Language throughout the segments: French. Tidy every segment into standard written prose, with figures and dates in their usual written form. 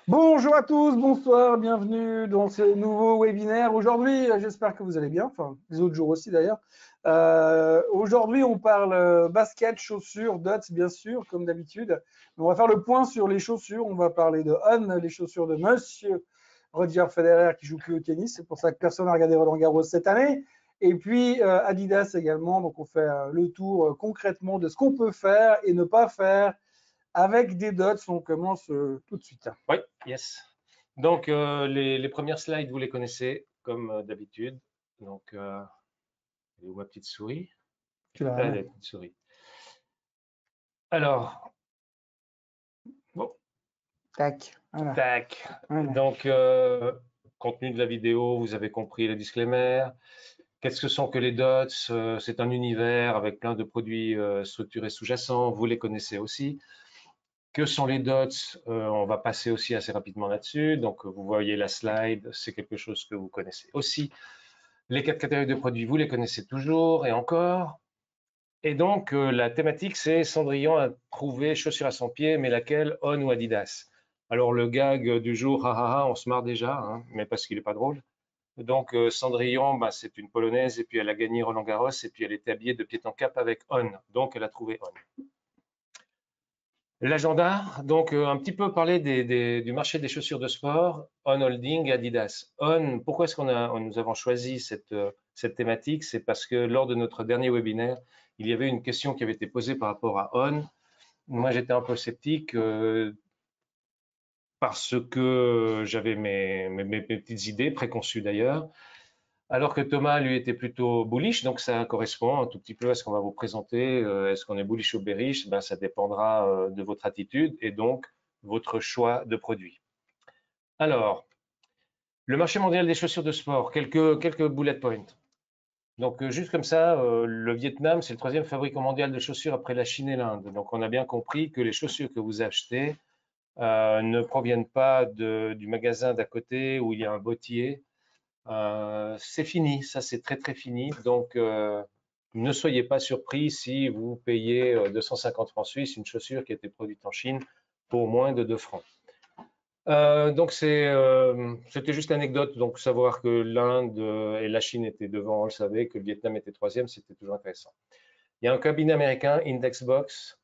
Bonjour à tous, bonsoir, bienvenue dans ce nouveau webinaire. Aujourd'hui, j'espère que vous allez bien, enfin les autres jours aussi d'ailleurs. Aujourd'hui, on parle basket, chaussures, dots bien sûr, comme d'habitude. On va faire le point sur les chaussures. On va parler de On, les chaussures de Monsieur Roger Federer qui joue plus au tennis. C'est pour ça que personne n'a regardé Roland-Garros cette année. Et puis Adidas également. Donc on fait le tour concrètement de ce qu'on peut faire et ne pas faire avec des dots. On commence tout de suite. Oui, yes. Donc, les premières slides, vous les connaissez comme d'habitude. Donc, elle est où ma petite souris? Tu l'as Là, là. la petite souris. Alors, bon, Tac. Voilà. tac. Voilà. Donc, contenu de la vidéo, vous avez compris le disclaimer. Qu'est-ce que sont que les dots? C'est un univers avec plein de produits structurés sous-jacents. Vous les connaissez aussi. Que sont les dots? On va passer aussi assez rapidement là-dessus. Donc, vous voyez la slide, c'est quelque chose que vous connaissez aussi. Les 4 catégories de produits, vous les connaissez toujours et encore. Et donc, la thématique, c'est Cendrillon a trouvé chaussure à son pied, mais laquelle, On ou Adidas? Alors, le gag du jour, on se marre déjà, hein, mais parce qu'il n'est pas drôle. Donc, Cendrillon, bah, c'est une Polonaise, et puis elle a gagné Roland-Garros, et puis elle était habillée de pied en cap avec On. Donc, elle a trouvé On. L'agenda, donc un petit peu parler du marché des chaussures de sport, On Holding et Adidas. On, pourquoi est-ce nous avons choisi cette thématique? C'est parce que lors de notre dernier webinaire, il y avait une question qui avait été posée par rapport à On. Moi, j'étais un peu sceptique parce que j'avais mes petites idées, préconçues d'ailleurs, alors que Thomas, lui, était plutôt bullish, donc ça correspond un tout petit peu à ce qu'on va vous présenter. Est-ce qu'on est bullish ou bearish? Ben, ça dépendra de votre attitude et donc votre choix de produit. Alors, le marché mondial des chaussures de sport, quelques bullet points. Donc, juste comme ça, le Vietnam, c'est le troisième fabricant mondial de chaussures après la Chine et l'Inde. Donc, on a bien compris que les chaussures que vous achetez ne proviennent pas du magasin d'à côté où il y a un bottier. C'est fini, ça c'est très très fini. Donc ne soyez pas surpris si vous payez 250 francs suisses une chaussure qui a été produite en Chine pour moins de 2 francs. Donc c'était juste l'anecdote. Donc savoir que l'Inde et la Chine étaient devant, on le savait, que le Vietnam était troisième, c'était toujours intéressant. Il y a un cabinet américain, Indexbox,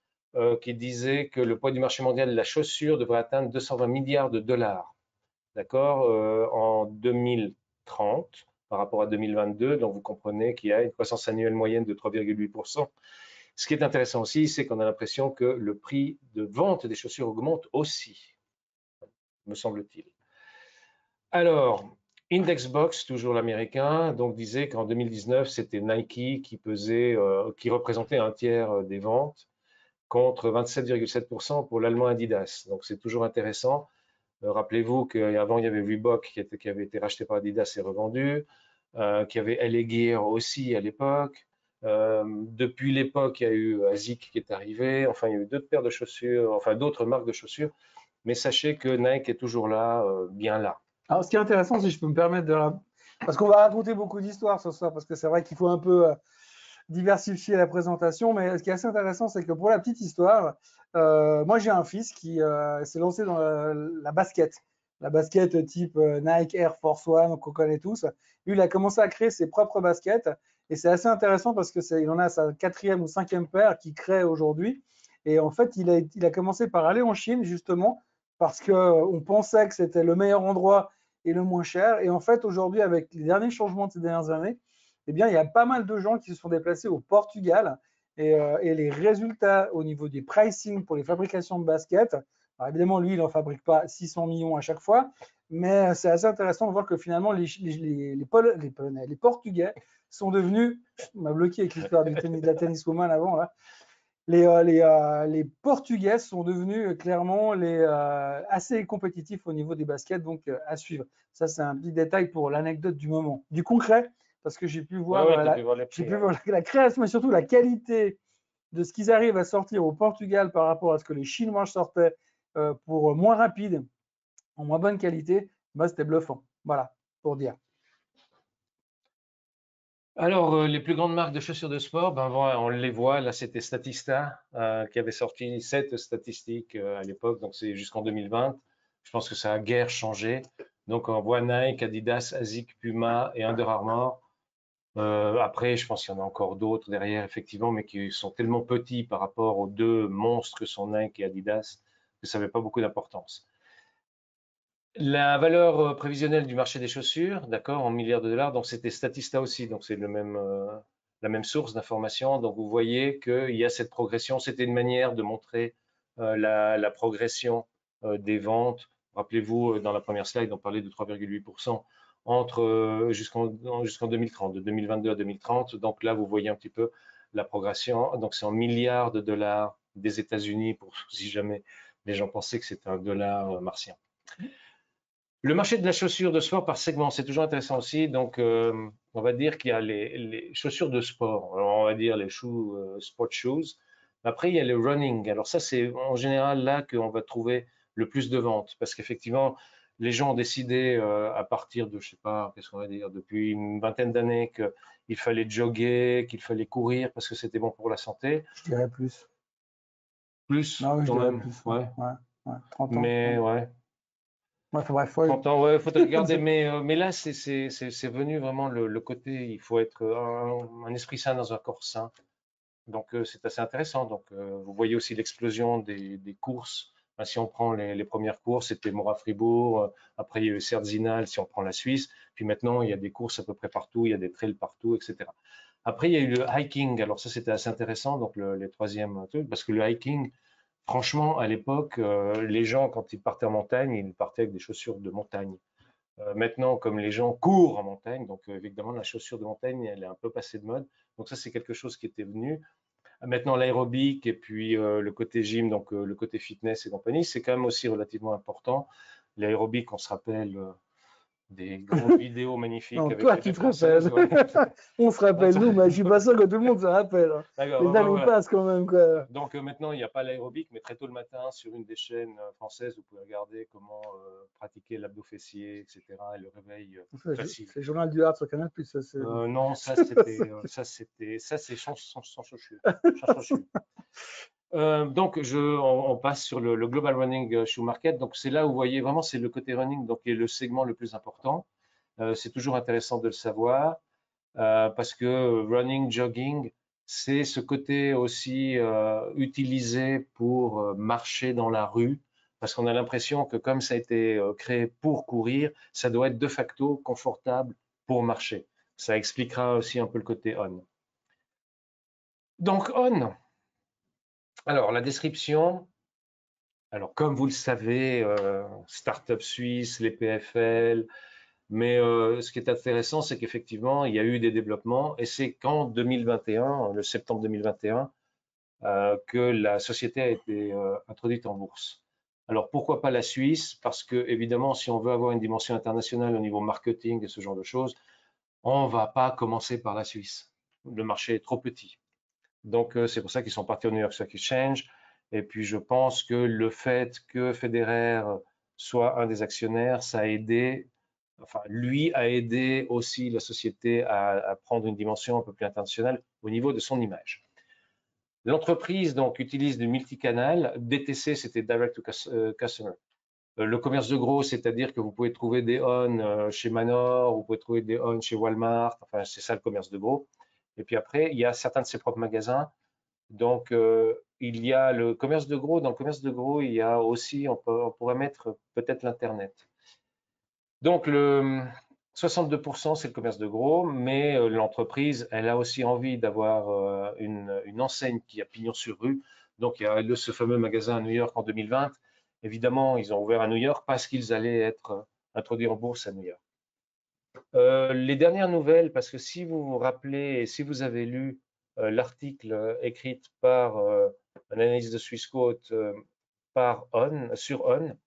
qui disait que le poids du marché mondial de la chaussure devrait atteindre 220 milliards de dollars. D'accord, en 2030 par rapport à 2022. Donc, vous comprenez qu'il y a une croissance annuelle moyenne de 3,8%. Ce qui est intéressant aussi, c'est qu'on a l'impression que le prix de vente des chaussures augmente aussi, me semble-t-il. Alors, Indexbox, toujours l'américain, donc disait qu'en 2019, c'était Nike qui représentait un tiers des ventes contre 27,7% pour l'allemand Adidas. Donc, c'est toujours intéressant. Rappelez-vous qu'avant, il y avait Reebok qui avait été racheté par Adidas et revendu, qu'il y avait LA Gear aussi à l'époque. Depuis l'époque, il y a eu ASIC qui est arrivé. Enfin, il y a eu d'autres paires de chaussures, enfin d'autres marques de chaussures. Mais sachez que Nike est toujours là, bien là. Alors, ce qui est intéressant, si je peux me permettre parce qu'on va raconter beaucoup d'histoires ce soir, parce que c'est vrai qu'il faut un peu diversifier la présentation, mais ce qui est assez intéressant, c'est que pour la petite histoire, moi j'ai un fils qui s'est lancé dans la basket type Nike Air Force One qu'on connaît tous. Lui, il a commencé à créer ses propres baskets, et c'est assez intéressant parce que il en a sa 4e ou 5e paire qu'il crée aujourd'hui. Et en fait, il a commencé par aller en Chine justement parce qu'on pensait que c'était le meilleur endroit et le moins cher. Et en fait, aujourd'hui, avec les derniers changements de ces dernières années, eh bien, il y a pas mal de gens qui se sont déplacés au Portugal, et les résultats au niveau des pricing pour les fabrications de baskets, alors évidemment, lui, il n'en fabrique pas 600 millions à chaque fois, mais c'est assez intéressant de voir que finalement, les Portugais sont devenus, on m'a bloqué avec l'histoire de la tenniswoman avant, là, les Portugais sont devenus clairement assez compétitifs au niveau des baskets, donc à suivre. Ça, c'est un petit détail pour l'anecdote du moment. Du concret, parce que j'ai pu Oui, voir, oui, tu as pu voir les j'ai prix. pu voir la création, mais surtout la qualité de ce qu'ils arrivent à sortir au Portugal par rapport à ce que les Chinois sortaient pour moins rapide, en moins bonne qualité. Bah, c'était bluffant. Voilà, pour dire. Alors, les plus grandes marques de chaussures de sport, ben, on les voit. Là, c'était Statista qui avait sorti cette statistique à l'époque, donc c'est jusqu'en 2020. Je pense que ça a guère changé. Donc, on voit Nike, Adidas, Asics, Puma et Under Armour. Après, je pense qu'il y en a encore d'autres derrière, effectivement, mais qui sont tellement petits par rapport aux deux monstres que sont Nike et Adidas que ça n'avait pas beaucoup d'importance. La valeur prévisionnelle du marché des chaussures, d'accord, en milliards de dollars, donc c'était Statista aussi, donc c'est la même source d'information. Donc vous voyez qu'il y a cette progression. C'était une manière de montrer la progression des ventes. Rappelez-vous, dans la première slide, on parlait de 3,8% jusqu'en 2030, de 2022 à 2030. Donc là, vous voyez un petit peu la progression. Donc c'est en milliards de dollars des États-Unis, pour si jamais les gens pensaient que c'était un dollar martien. Le marché de la chaussure de sport par segment, c'est toujours intéressant aussi. Donc, on va dire qu'il y a les chaussures de sport. Alors, on va dire les sport shoes. Après, il y a le running. Alors ça, c'est en général là qu'on va trouver le plus de ventes. Parce qu'effectivement, les gens ont décidé à partir de, je sais pas, qu'est-ce qu'on va dire, depuis une vingtaine d'années qu'il fallait jogger, qu'il fallait courir parce que c'était bon pour la santé. Je dirais plus. Plus, Non, oui, je quand dirais même. plus. Ouais. Ouais, 30 ans. Mais ouais. Ouais, enfin, bref, 30 ans, ouais, il faudrait regarder, mais là, c'est venu vraiment le côté, il faut être un esprit sain dans un corps sain. Donc, c'est assez intéressant. Donc, vous voyez aussi l'explosion des courses. Ben, si on prend les premières courses, c'était Mora-Fribourg, après il y a eu Serzinal, si on prend la Suisse, puis maintenant, il y a des courses à peu près partout, il y a des trails partout, etc. Après, il y a eu le hiking. Alors, ça, c'était assez intéressant, donc les troisièmes trucs, parce que le hiking, franchement, à l'époque, les gens, quand ils partaient en montagne, ils partaient avec des chaussures de montagne. Maintenant, comme les gens courent en montagne, donc évidemment, la chaussure de montagne, elle est un peu passée de mode. Donc ça, c'est quelque chose qui était venu. Maintenant, l'aérobic et puis le côté gym, donc le côté fitness et compagnie, c'est quand même aussi relativement important. L'aérobic, on se rappelle des grandes vidéos magnifiques Non, avec toi, les tu belles te rappelles. françaises. Ouais. On se rappelle, nous, mais je suis pas sûr que tout le monde se rappelle, hein. D'accord, Les années voilà. passent quand même, quoi. Donc maintenant, il n'y a pas l'aérobic, mais très tôt le matin, sur une des chaînes françaises, vous pouvez regarder comment pratiquer l'abdos fessier, etc. et le réveil facile. C'est le journal du Hard sur Canal+. Ça, Non, ça c'est sans chaussure. Sans chaussure. Donc on passe sur le Global Running Shoe Market. Donc c'est là où vous voyez vraiment c'est le côté running, donc qui est le segment le plus important. C'est toujours intéressant de le savoir parce que running, jogging, c'est ce côté aussi utilisé pour marcher dans la rue, parce qu'on a l'impression que comme ça a été créé pour courir, ça doit être de facto confortable pour marcher. Ça expliquera aussi un peu le côté on. Donc on, alors la description, alors comme vous le savez, Startup Suisse, les PFL, mais ce qui est intéressant, c'est qu'effectivement, il y a eu des développements et c'est qu'en 2021, le septembre 2021, que la société a été introduite en bourse. Alors pourquoi pas la Suisse? Parce que évidemment, si on veut avoir une dimension internationale au niveau marketing et ce genre de choses, on ne va pas commencer par la Suisse. Le marché est trop petit. Donc c'est pour ça qu'ils sont partis au New York Stock Exchange. Et puis je pense que le fait que Federer soit un des actionnaires, ça a aidé, enfin lui a aidé aussi la société à prendre une dimension un peu plus internationale au niveau de son image. L'entreprise donc utilise du multicanal. DTC, c'était Direct to Customer. Le commerce de gros, c'est-à-dire que vous pouvez trouver des ON chez Manor, vous pouvez trouver des ON chez Walmart. Enfin, c'est ça le commerce de gros. Et puis après, il y a certains de ses propres magasins. Donc, il y a le commerce de gros. Dans le commerce de gros, il y a aussi, on pourrait mettre peut-être l'Internet. Donc, le 62%, c'est le commerce de gros, mais l'entreprise, elle a aussi envie d'avoir une enseigne qui a pignon sur rue. Donc, il y a ce fameux magasin à New York en 2020. Évidemment, ils ont ouvert à New York parce qu'ils allaient être introduits en bourse à New York. Les dernières nouvelles, parce que si vous vous rappelez, si vous avez lu l'article écrit par un analyste de Swissquote sur On,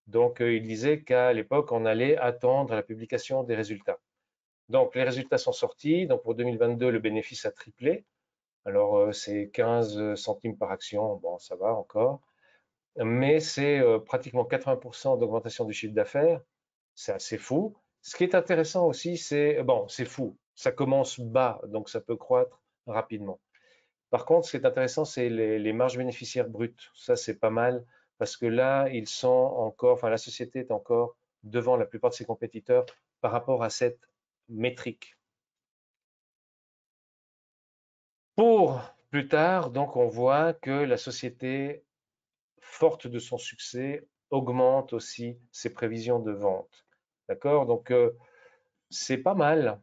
donc il disait qu'à l'époque, on allait attendre la publication des résultats. Donc les résultats sont sortis. Donc pour 2022, le bénéfice a triplé. Alors c'est 15 centimes par action. Bon, ça va encore. Mais c'est pratiquement 80% d'augmentation du chiffre d'affaires. C'est assez fou. Ce qui est intéressant aussi, bon, c'est fou. Ça commence bas, donc ça peut croître rapidement. Par contre, ce qui est intéressant, c'est les marges bénéficiaires brutes. Ça, c'est pas mal parce que là, ils sont encore, enfin, la société est encore devant la plupart de ses compétiteurs par rapport à cette métrique. Pour plus tard, donc, on voit que la société, forte de son succès, augmente aussi ses prévisions de vente. D'accord? Donc, c'est pas mal,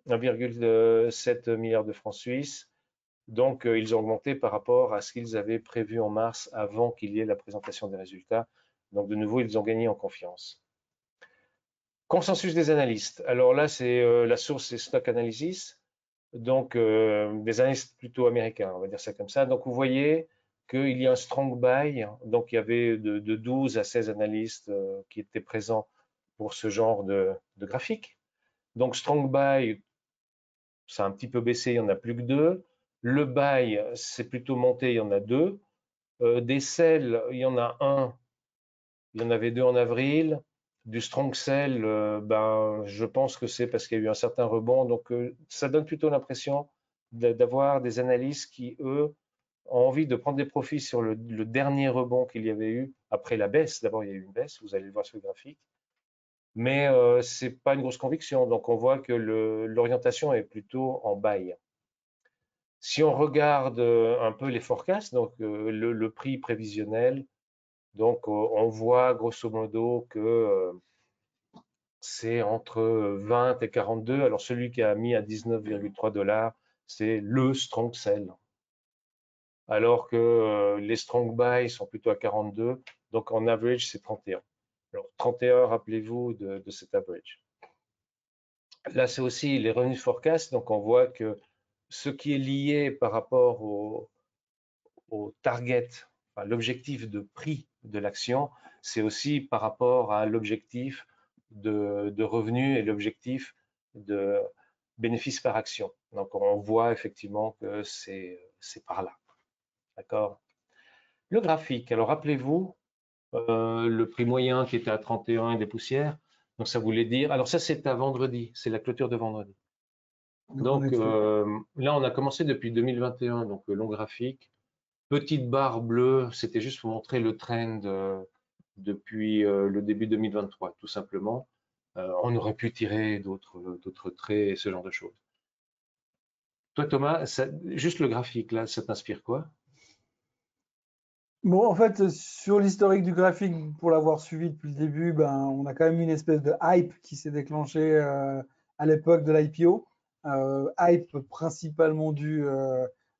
1,7 milliard de francs suisses. Donc, ils ont augmenté par rapport à ce qu'ils avaient prévu en mars avant qu'il y ait la présentation des résultats. Donc, de nouveau, ils ont gagné en confiance. Consensus des analystes. Alors là, c'est la source, c'est Stock Analysis. Donc, des analystes plutôt américains, on va dire ça comme ça. Donc, vous voyez qu'il y a un strong buy. Donc, il y avait de 12 à 16 analystes qui étaient présents pour ce genre de graphique. Donc, strong buy, ça a un petit peu baissé, il n'y en a plus que 2. Le buy, c'est plutôt monté, il y en a 2. Des sell, il y en a un, il y en avait 2 en avril. Du strong sell, ben, je pense que c'est parce qu'il y a eu un certain rebond. Donc, ça donne plutôt l'impression d'avoir des analystes qui, eux, ont envie de prendre des profits sur le dernier rebond qu'il y avait eu après la baisse. D'abord, il y a eu une baisse, vous allez le voir sur le graphique. Mais ce n'est pas une grosse conviction. Donc, on voit que l'orientation est plutôt en buy. Si on regarde un peu les forecasts, donc le prix prévisionnel, donc on voit grosso modo que c'est entre 20 et 42. Alors celui qui a mis à 19,3 $, c'est le strong sell. Alors que les strong buy sont plutôt à 42. Donc en average, c'est 31. Alors 31, rappelez-vous de cet average. Là, c'est aussi les revenus forecast. Donc on voit que ce qui est lié par rapport au target, enfin, l'objectif de prix de l'action, c'est aussi par rapport à l'objectif de revenus et l'objectif de bénéfice par action. Donc, on voit effectivement que c'est par là. D'accord? Le graphique, alors rappelez-vous, le prix moyen qui était à 31 et des poussières, donc ça voulait dire, alors ça c'est à vendredi, c'est la clôture de vendredi. Donc là, on a commencé depuis 2021, donc le long graphique. Petite barre bleue, c'était juste pour montrer le trend depuis le début 2023, tout simplement. On aurait pu tirer d'autres traits et ce genre de choses. Toi, Thomas, juste le graphique, là, ça t'inspire quoi? Bon, en fait, sur l'historique du graphique, pour l'avoir suivi depuis le début, ben, on a quand même une espèce de hype qui s'est déclenchée à l'époque de l'IPO. Hype principalement due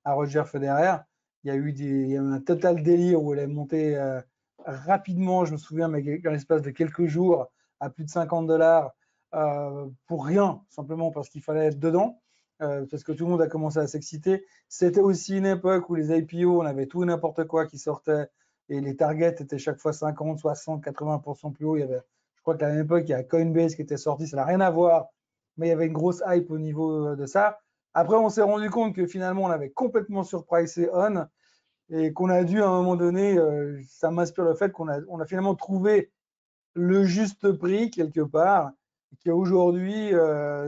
à Roger Federer. Il y a eu un total délire où elle est montée rapidement, je me souviens, mais dans l'espace de quelques jours, à plus de 50 $ pour rien, simplement parce qu'il fallait être dedans, parce que tout le monde a commencé à s'exciter. C'était aussi une époque où les IPO, on avait tout et n'importe quoi qui sortait et les targets étaient chaque fois 50, 60, 80% plus haut. Je crois qu'à la même époque, il y a Coinbase qui était sorti, ça n'a rien à voir, mais il y avait une grosse hype au niveau de ça. Après, on s'est rendu compte que finalement, on avait complètement surpricé On et qu'on a dû à un moment donné, ça m'inspire le fait on a finalement trouvé le juste prix quelque part, qui aujourd'hui,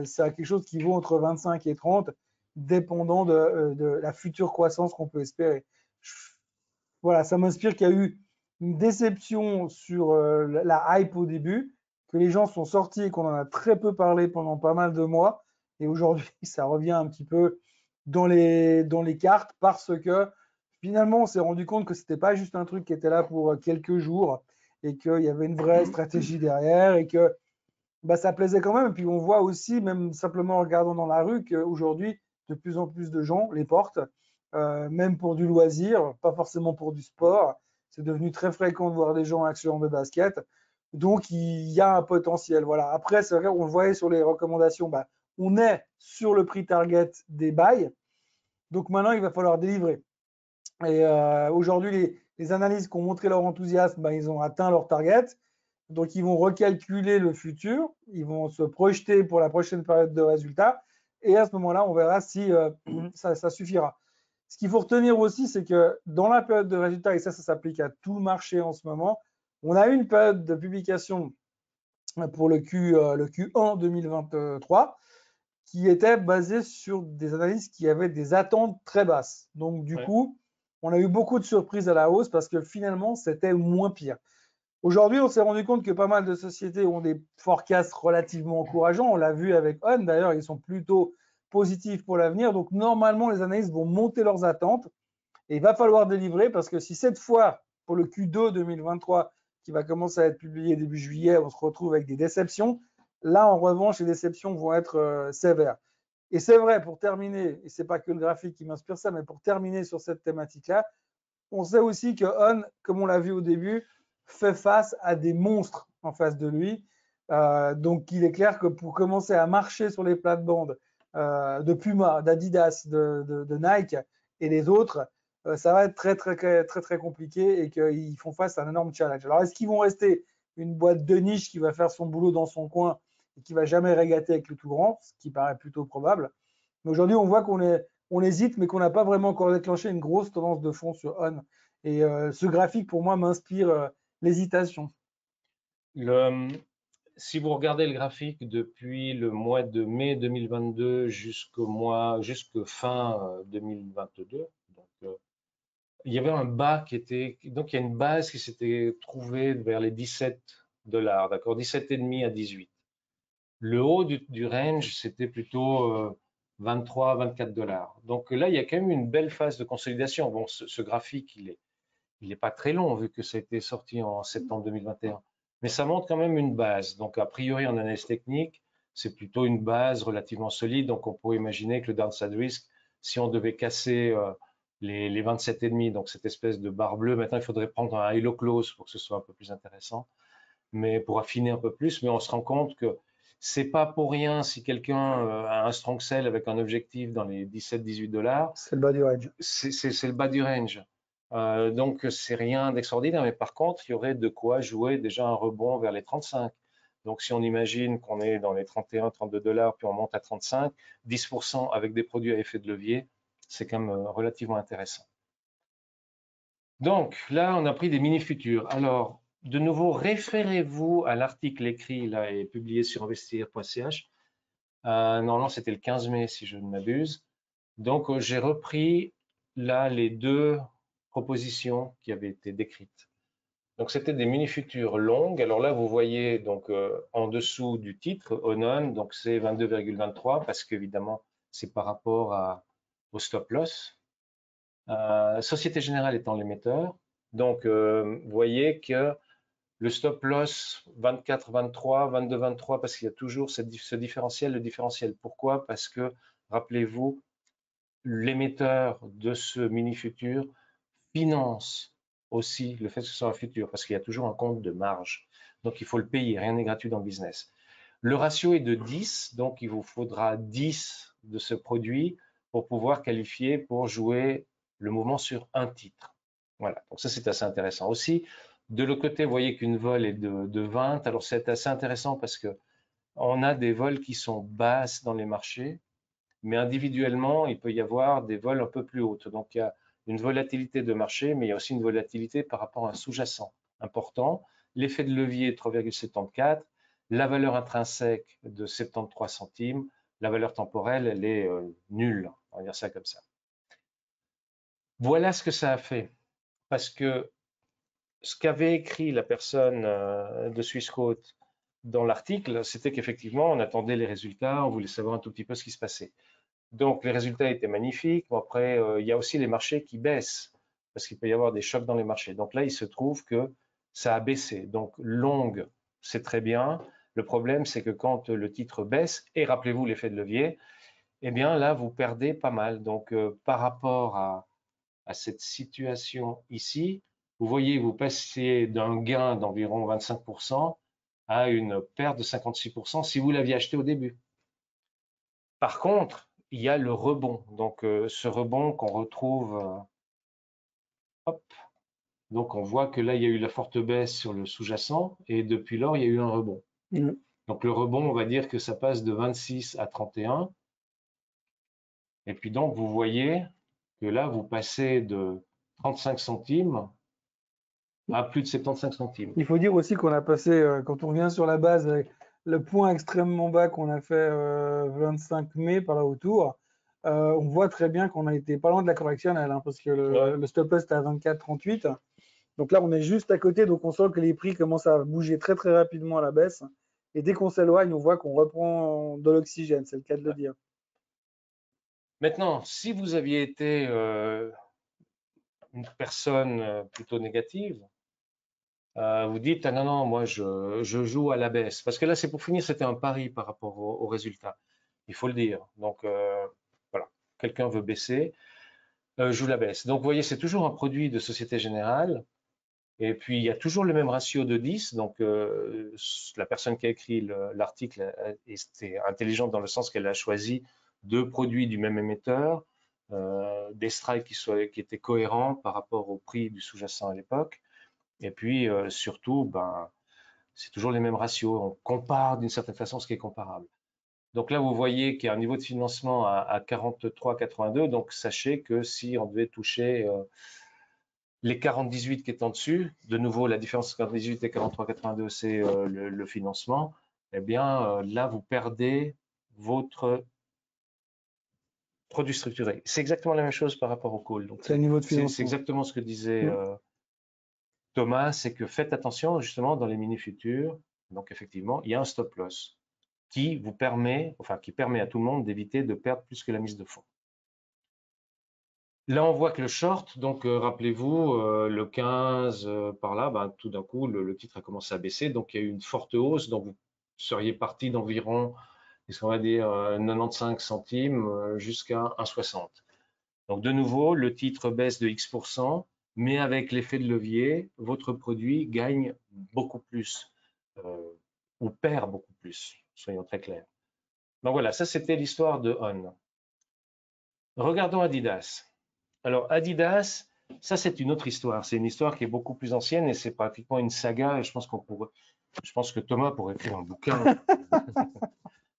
c'est quelque chose qui vaut entre 25 et 30, dépendant de la future croissance qu'on peut espérer. Voilà, ça m'inspire qu'il y a eu une déception sur la hype au début, que les gens sont sortis et qu'on en a très peu parlé pendant pas mal de mois. Et aujourd'hui, ça revient un petit peu dans les cartes parce que finalement, on s'est rendu compte que c'était pas juste un truc qui était là pour quelques jours et qu'il y avait une vraie stratégie derrière et que bah, ça plaisait quand même. Et puis on voit aussi, même simplement en regardant dans la rue, qu'aujourd'hui, de plus en plus de gens les portent, même pour du loisir, pas forcément pour du sport. C'est devenu très fréquent de voir des gens actions de basket. Donc il y a un potentiel. Voilà. Après, c'est vrai, on le voyait sur les recommandations, bah, on est sur le prix target des buys. Donc maintenant, il va falloir délivrer. Et aujourd'hui, les analyses qui ont montré leur enthousiasme, bah, ils ont atteint leur target. Donc, ils vont recalculer le futur, ils vont se projeter pour la prochaine période de résultats. Et à ce moment-là, on verra si ça suffira. Ce qu'il faut retenir aussi, c'est que dans la période de résultats, et ça s'applique à tout le marché en ce moment, on a eu une période de publication pour le Q1 2023 qui était basée sur des analyses qui avaient des attentes très basses. Donc, du Ouais. coup, on a eu beaucoup de surprises à la hausse parce que finalement, c'était moins pire. Aujourd'hui, on s'est rendu compte que pas mal de sociétés ont des forecasts relativement encourageants. On l'a vu avec On, d'ailleurs, ils sont plutôt positifs pour l'avenir. Donc, normalement, les analystes vont monter leurs attentes et il va falloir délivrer parce que si cette fois, pour le Q2 2023, qui va commencer à être publié début juillet, on se retrouve avec des déceptions, là, en revanche, les déceptions vont être sévères. Et c'est vrai, pour terminer, et ce n'est pas que le graphique qui m'inspire ça, mais pour terminer sur cette thématique-là, on sait aussi que On, comme on l'a vu au début, fait face à des monstres en face de lui. Donc, il est clair que pour commencer à marcher sur les plates-bandes de Puma, d'Adidas, de Nike et les autres, ça va être très compliqué et qu'ils font face à un énorme challenge. Alors, est-ce qu'ils vont rester une boîte de niche qui va faire son boulot dans son coin et qui va jamais régater avec le tout grand, ce qui paraît plutôt probable. Mais aujourd'hui, on voit qu'on hésite, mais qu'on n'a pas vraiment encore déclenché une grosse tendance de fond sur On. Et ce graphique, pour moi, m'inspire l'hésitation. Si vous regardez le graphique depuis le mois de mai 2022 jusqu'à fin 2022, donc, il y avait un bas qui était, donc il y a une base qui s'était trouvée vers les 17 $, d'accord, 17,5 à 18. Le haut du range, c'était plutôt 23, 24 $. Donc là, il y a quand même une belle phase de consolidation. Bon, ce graphique, il est pas très long vu que ça a été sorti en septembre 2021. Mais ça montre quand même une base. Donc, a priori, en analyse technique, c'est plutôt une base relativement solide. Donc, on pourrait imaginer que le downside risk, si on devait casser les 27,5, donc cette espèce de barre bleue, maintenant, il faudrait prendre un halo close pour que ce soit un peu plus intéressant, mais pour affiner un peu plus. Mais on se rend compte que c'est pas pour rien si quelqu'un a un strong sell avec un objectif dans les 17-18 $. C'est le bas du range. C'est le bas du range. Donc, c'est rien d'extraordinaire, mais par contre, il y aurait de quoi jouer déjà un rebond vers les 35. Donc, si on imagine qu'on est dans les 31, 32 $, puis on monte à 35, 10% avec des produits à effet de levier, c'est quand même relativement intéressant. Donc, là, on a pris des mini-futurs. Alors, de nouveau, référez-vous à l'article écrit là et publié sur investir.ch. Normalement, c'était le 15 mai, si je ne m'abuse. Donc, j'ai repris là les deux propositions qui avaient été décrites. Donc, c'était des mini-futures longues. Alors là, vous voyez donc en dessous du titre, ONON, donc c'est 22,23 parce qu'évidemment, c'est par rapport au stop loss. Société Générale étant l'émetteur. Donc, vous voyez que le stop loss 24, 23, 22, 23, parce qu'il y a toujours ce différentiel, le différentiel. Pourquoi? Parce que, rappelez-vous, l'émetteur de ce mini-futur finance aussi le fait que ce soit un futur, parce qu'il y a toujours un compte de marge. Donc, il faut le payer, rien n'est gratuit dans le business. Le ratio est de 10, donc il vous faudra 10 de ce produit pour pouvoir qualifier pour jouer le mouvement sur un titre. Voilà, donc ça c'est assez intéressant. Aussi, de l'autre côté, vous voyez qu'une vol est de 20, alors c'est assez intéressant parce que on a des vols qui sont basses dans les marchés, mais individuellement, il peut y avoir des vols un peu plus hautes. Donc, il y a une volatilité de marché, mais il y a aussi une volatilité par rapport à un sous-jacent important. L'effet de levier 3,74, la valeur intrinsèque de 73 centimes, la valeur temporelle, elle est nulle, on va dire ça comme ça. Voilà ce que ça a fait. Parce que ce qu'avait écrit la personne de Swissquote dans l'article, c'était qu'effectivement, on attendait les résultats, on voulait savoir un tout petit peu ce qui se passait. Donc, les résultats étaient magnifiques. Bon, après, il y a aussi les marchés qui baissent parce qu'il peut y avoir des chocs dans les marchés. Donc là, il se trouve que ça a baissé. Donc, longue, c'est très bien. Le problème, c'est que quand le titre baisse, et rappelez-vous l'effet de levier, eh bien là, vous perdez pas mal. Donc, par rapport à cette situation ici, vous voyez, vous passez d'un gain d'environ 25% à une perte de 56% si vous l'aviez acheté au début. Par contre, il y a le rebond. Donc, ce rebond qu'on retrouve, hop, donc on voit que là, il y a eu la forte baisse sur le sous-jacent et depuis lors, il y a eu un rebond. Donc, le rebond, on va dire que ça passe de 26 à 31. Et puis donc, vous voyez que là, vous passez de 35 centimes à plus de 75 centimes. Il faut dire aussi qu'on a passé, quand on revient sur la base, le point extrêmement bas qu'on a fait 25 mai par là autour, on voit très bien qu'on a été pas loin de la correctionnelle, hein, parce que le stop loss était à 24,38. Donc là, on est juste à côté, donc on sent que les prix commencent à bouger très très rapidement à la baisse. Et dès qu'on s'éloigne, on voit qu'on reprend de l'oxygène, c'est le cas de le dire. Maintenant, si vous aviez été une personne plutôt négative, vous dites, ah non, non, moi je joue à la baisse. Parce que là, c'est pour finir, c'était un pari par rapport au résultat. Il faut le dire. Donc, voilà, quelqu'un veut baisser, joue la baisse. Donc, vous voyez, c'est toujours un produit de Société Générale. Et puis, il y a toujours le même ratio de 10. Donc, la personne qui a écrit l'article était intelligente dans le sens qu'elle a choisi deux produits du même émetteur, des strikes qui étaient cohérents par rapport au prix du sous-jacent à l'époque. Et puis, surtout, ben, c'est toujours les mêmes ratios. On compare d'une certaine façon ce qui est comparable. Donc là, vous voyez qu'il y a un niveau de financement à 43,82. Donc, sachez que si on devait toucher les 40,18 qui est en dessus, de nouveau, la différence entre 40,18 et 43,82, c'est le financement, eh bien, là, vous perdez votre produit structuré. C'est exactement la même chose par rapport au call. Donc, C'est le niveau de c'est financement. exactement ce que disait Thomas, c'est que faites attention justement dans les mini-futurs. Donc, effectivement, il y a un stop loss qui vous permet, enfin, qui permet à tout le monde d'éviter de perdre plus que la mise de fonds. Là, on voit que le short, donc rappelez-vous, le 15 par là, ben, tout d'un coup, le titre a commencé à baisser. Donc, il y a eu une forte hausse. Donc, vous seriez parti d'environ, on va dire, 95 centimes jusqu'à 1,60. Donc, de nouveau, le titre baisse de X%, mais avec l'effet de levier, votre produit gagne beaucoup plus ou perd beaucoup plus, soyons très clairs. Donc voilà, ça c'était l'histoire de On. Regardons Adidas. Alors Adidas, ça c'est une autre histoire. C'est une histoire qui est beaucoup plus ancienne et c'est pratiquement une saga. Et je pense que Thomas pourrait écrire un bouquin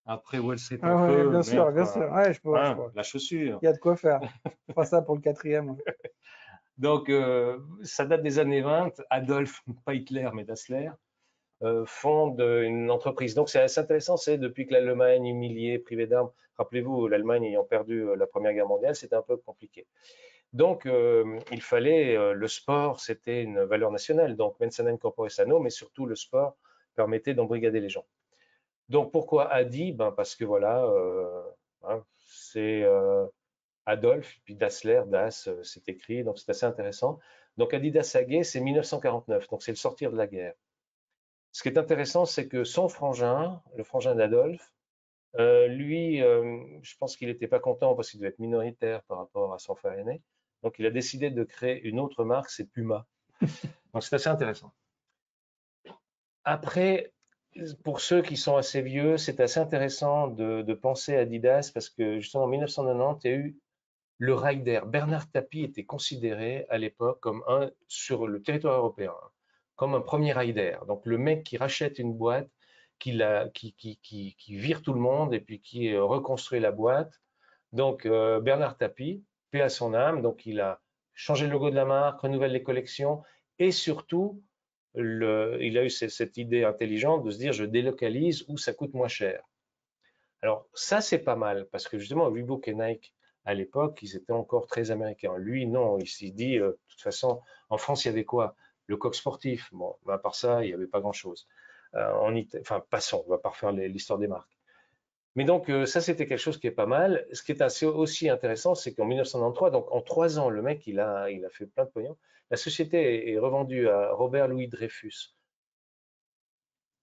après Wall Street en Ouais, feu, bien sûr, bien mettre sûr. Ouais, je pourrais. la chaussure. Il y a de quoi faire. On fera ça pour le 4e. Donc ça date des années 20. Adolf, pas Hitler, mais Dassler, fonde une entreprise. Donc c'est assez intéressant, c'est depuis que l'Allemagne humiliée, privée d'armes, rappelez-vous, l'Allemagne ayant perdu la Première Guerre mondiale, c'était un peu compliqué. Donc il fallait, le sport, c'était une valeur nationale, donc mens corpore sano, mais surtout le sport permettait d'embrigader les gens. Donc pourquoi Adi? Ben, parce que voilà, hein, c'est Adolf, puis Dassler, Das, c'est écrit, donc c'est assez intéressant. Donc Adidas AG, c'est 1949, donc c'est le sortir de la guerre. Ce qui est intéressant, c'est que son frangin, le frangin d'Adolphe, lui, je pense qu'il n'était pas content parce qu'il devait être minoritaire par rapport à son frère aîné. Donc, il a décidé de créer une autre marque, c'est Puma. Donc, c'est assez intéressant. Après, pour ceux qui sont assez vieux, c'est assez intéressant de penser à Adidas parce que justement en 1990, il y a eu le Rider. Bernard Tapie était considéré à l'époque comme sur le territoire européen, comme un premier Rider. Donc, le mec qui rachète une boîte, qui vire tout le monde et puis qui reconstruit la boîte. Donc, Bernard Tapie, paix à son âme, donc il a changé le logo de la marque, renouvelle les collections et surtout, il a eu cette idée intelligente de se dire je délocalise où ça coûte moins cher. Alors, ça, c'est pas mal parce que justement, Reebok et Nike, à l'époque, ils étaient encore très américains. Lui, non, il s'est dit, de toute façon, en France, il y avait quoi? Le coq sportif. Bon, à part ça, il n'y avait pas grand-chose. Enfin, passons, on va pas refaire l'histoire des marques. Mais donc, ça, c'était quelque chose qui est pas mal. Ce qui est assez aussi intéressant, c'est qu'en 1993, donc en 3 ans, le mec, il a fait plein de pognon. La société est revendue à Robert Louis Dreyfus.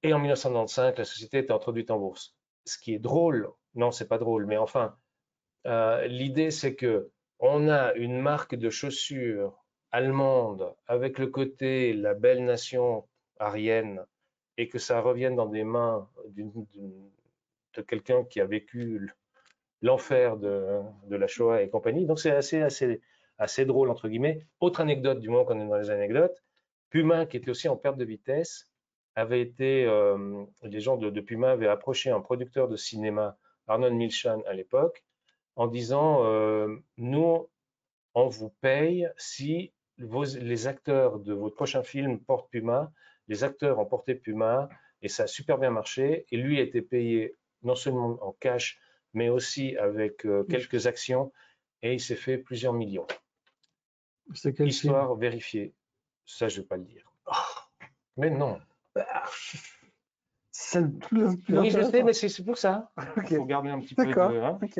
Et en 1995, la société était introduite en bourse. Ce qui est drôle, non, c'est pas drôle, mais enfin, l'idée, c'est que on a une marque de chaussures allemande avec le côté la belle nation aryenne et que ça revienne dans des mains de quelqu'un qui a vécu l'enfer de la Shoah et compagnie. Donc c'est assez drôle, entre guillemets. Autre anecdote, du moment qu'on est dans les anecdotes, Puma, qui était aussi en perte de vitesse, les gens de Puma avaient approché un producteur de cinéma, Arnold Milchan à l'époque, en disant nous, on vous paye si les acteurs de votre prochain film portent Puma. Les acteurs ont porté Puma et ça a super bien marché. Et lui a été payé non seulement en cash, mais aussi avec quelques actions, et il s'est fait plusieurs millions. C'est quel film? Histoire vérifiée. Ça, je ne vais pas le dire. Mais non. C'est le plus Oui, je sais, intéressant. mais c'est pour ça. Il Ok. faut garder un petit peu D'accord. de. Hein. Ok.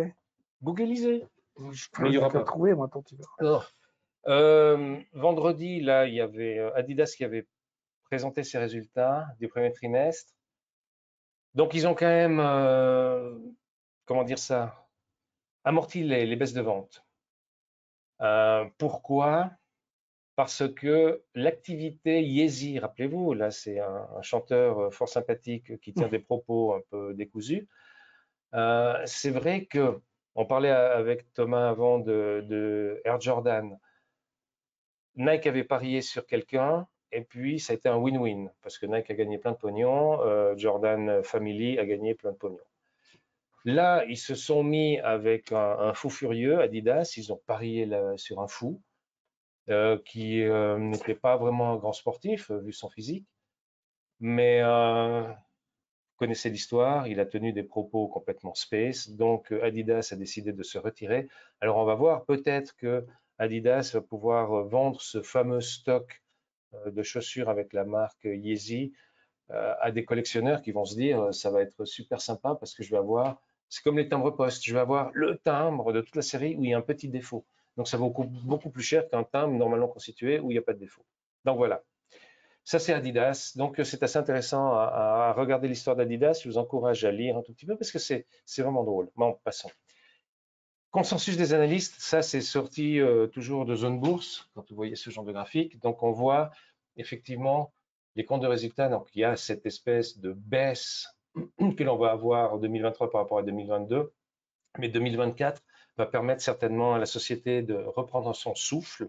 Googlisez. Mais il n'y Je aura vais pas. trouver, moi, tant tu veux. Alors, vendredi, là, il y avait Adidas qui avait présenté ses résultats du premier trimestre. Donc, ils ont quand même, comment dire ça, amorti les baisses de vente. Pourquoi? Parce que l'activité Yeezy, rappelez-vous, là, c'est un chanteur fort sympathique qui tient des propos un peu décousus. C'est vrai que on parlait avec Thomas avant de Air Jordan. Nike avait parié sur quelqu'un et puis ça a été un win-win parce que Nike a gagné plein de pognon, Jordan Family a gagné plein de pognon. Là, ils se sont mis avec un fou furieux, Adidas, ils ont parié sur un fou qui n'était pas vraiment un grand sportif vu son physique, mais vous connaissez l'histoire, il a tenu des propos complètement space, donc Adidas a décidé de se retirer. Alors on va voir, peut-être que Adidas va pouvoir vendre ce fameux stock de chaussures avec la marque Yeezy à des collectionneurs qui vont se dire ça va être super sympa parce que je vais avoir, c'est comme les timbres poste, je vais avoir le timbre de toute la série où il y a un petit défaut. Donc ça vaut beaucoup plus cher qu'un timbre normalement constitué où il n'y a pas de défaut. Donc voilà. Ça, c'est Adidas. Donc, c'est assez intéressant à regarder l'histoire d'Adidas. Je vous encourage à lire un tout petit peu parce que c'est vraiment drôle. Bon, passons. Consensus des analystes, ça, c'est sorti toujours de Zone Bourse, quand vous voyez ce genre de graphique. Donc, on voit effectivement les comptes de résultats. Donc, il y a cette espèce de baisse que l'on va avoir en 2023 par rapport à 2022. Mais 2024 va permettre certainement à la société de reprendre son souffle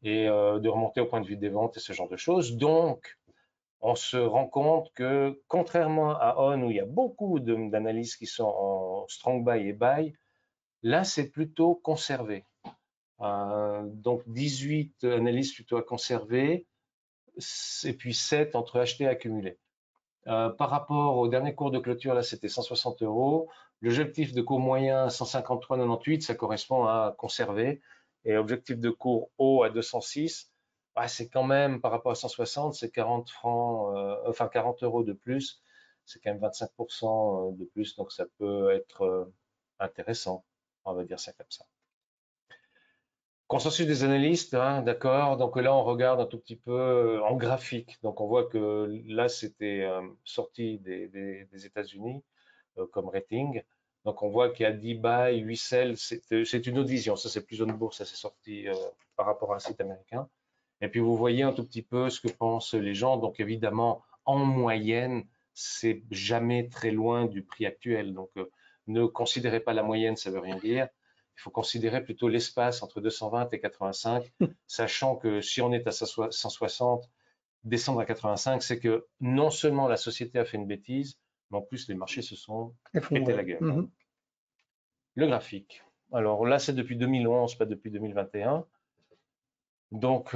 et de remonter au point de vue des ventes et ce genre de choses. Donc, on se rend compte que, contrairement à On, où il y a beaucoup d'analyses qui sont en strong buy et buy, là, c'est plutôt conservé. Donc, 18 analyses plutôt à conserver, et puis 7 entre acheter et accumuler. Par rapport au dernier cours de clôture, là, c'était 160 euros. L'objectif de cours moyen, 153,98, ça correspond à conserver. Et objectif de cours haut à 206, c'est quand même, par rapport à 160, c'est 40 francs, enfin 40 euros de plus. C'est quand même 25% de plus, donc ça peut être intéressant. On va dire ça comme ça. Consensus des analystes, hein, d'accord. Donc là, on regarde un tout petit peu en graphique. Donc on voit que là, c'était sorti des États-Unis comme rating. Donc on voit qu'il y a 10 buy, 8 sell. C'est une autre vision. Ça, c'est plus zone bourse. Ça, c'est sorti par rapport à un site américain. Et puis vous voyez un tout petit peu ce que pensent les gens. Donc évidemment, en moyenne, c'est jamais très loin du prix actuel. Donc ne considérez pas la moyenne, ça veut rien dire. Il faut considérer plutôt l'espace entre 220 et 85, sachant que si on est à 160, descendre à 85, c'est que non seulement la société a fait une bêtise, mais en plus les marchés se sont pété la gueule. Mmh. Le graphique. Alors là, c'est depuis 2011, pas depuis 2021. Donc,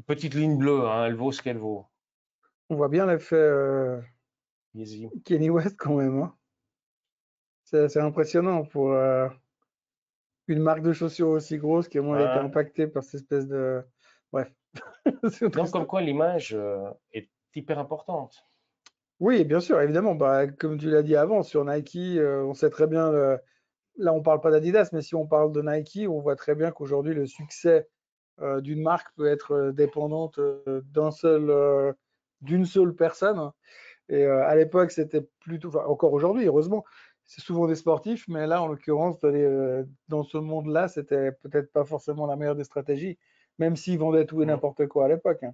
petite ligne bleue, hein, elle vaut ce qu'elle vaut. On voit bien l'effet Easy. Kenny West quand même. Hein. C'est impressionnant pour une marque de chaussures aussi grosse qui a moins été Hein. impactée par cette espèce de. Bref. Donc, comme quoi l'image est hyper importante. Oui, bien sûr, évidemment. Bah, comme tu l'as dit avant, sur Nike, on sait très bien. Là, on parle pas d'Adidas, mais si on parle de Nike, on voit très bien qu'aujourd'hui, le succès d'une marque peut être dépendante d'une seule personne. Et à l'époque, c'était plutôt, enfin, encore aujourd'hui, heureusement, c'est souvent des sportifs, mais là, en l'occurrence, dans ce monde-là, c'était peut-être pas forcément la meilleure des stratégies, même s'ils vendaient tout et n'importe quoi à l'époque. Hein.